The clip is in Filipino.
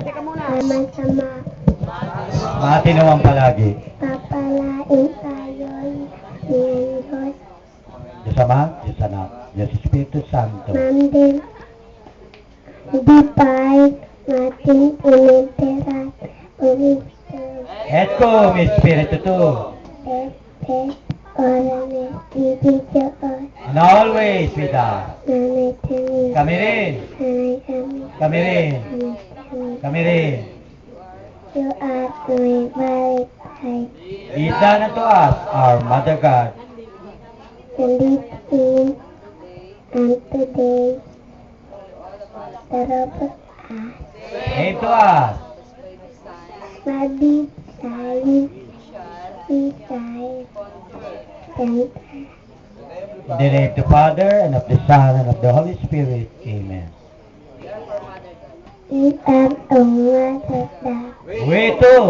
Teka muna. Sama-sama Matinawan palagi. papalain tayo'y Diyos. Diyos Ama, Diyos Anak, Diyos Espiritu Santo. Nandin, di pa'y nating initeran ulit Et cum Espiritu Tuo. orane bibigyan And always with us. nanay kami, Kami rin. nanay kami, Kami rin. nanay kami. Kami rin. You are my valentine, Be it done unto us, our Mother God. and live in and today, the robot us. Came to us. Mabib tayo, isay, and In the name of the Father, and of the Son, and of the Holy Spirit. Amen. we are a mother. We too.